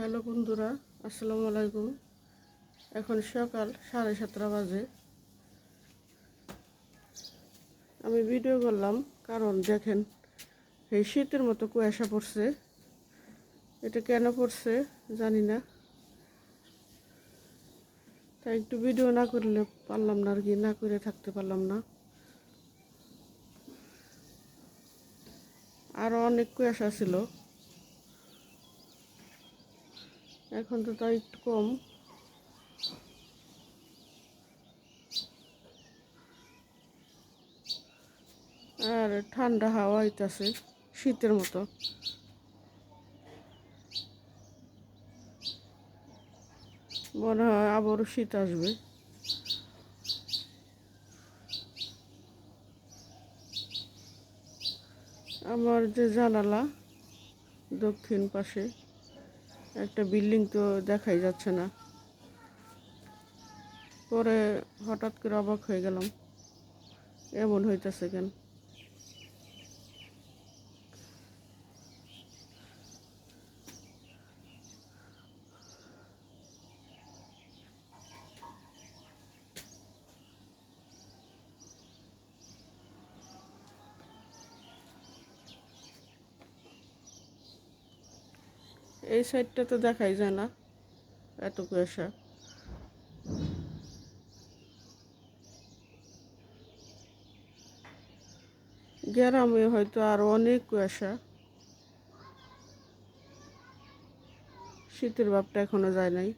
Hello বন্ধুরা, আসসালামু আলাইকুম। এখন সকাল 7:30 বাজে। আমি ভিডিও করলাম কারণ দেখেন এই শীতের মতো কুয়াশা পড়ছে। এটা কেন পড়ছে জানি না, তাই একটু ভিডিও না করলে পারলাম না আর কি, না করে থাকতে পারলাম না। আরও অনেক কুয়াশা ছিল, এখন তো তাই একটু কম। আর ঠান্ডা হাওয়া হইতাছে শীতের মতো। মনে হয় আবারও শীত আসবে। আমার যে জানালা দক্ষিণ পাশে একটা বিল্ডিং, তো দেখাই যাচ্ছে না। পরে হঠাৎ করে অবাক হয়ে গেলাম, এমন হইতেছে কেন। এই সাইডটা তো দেখাই যায় না, এত কুয়াশা। গ্রামে হয়তো আরো অনেক কুয়াশা, শীতের ভাবটা এখনো যায় নাই।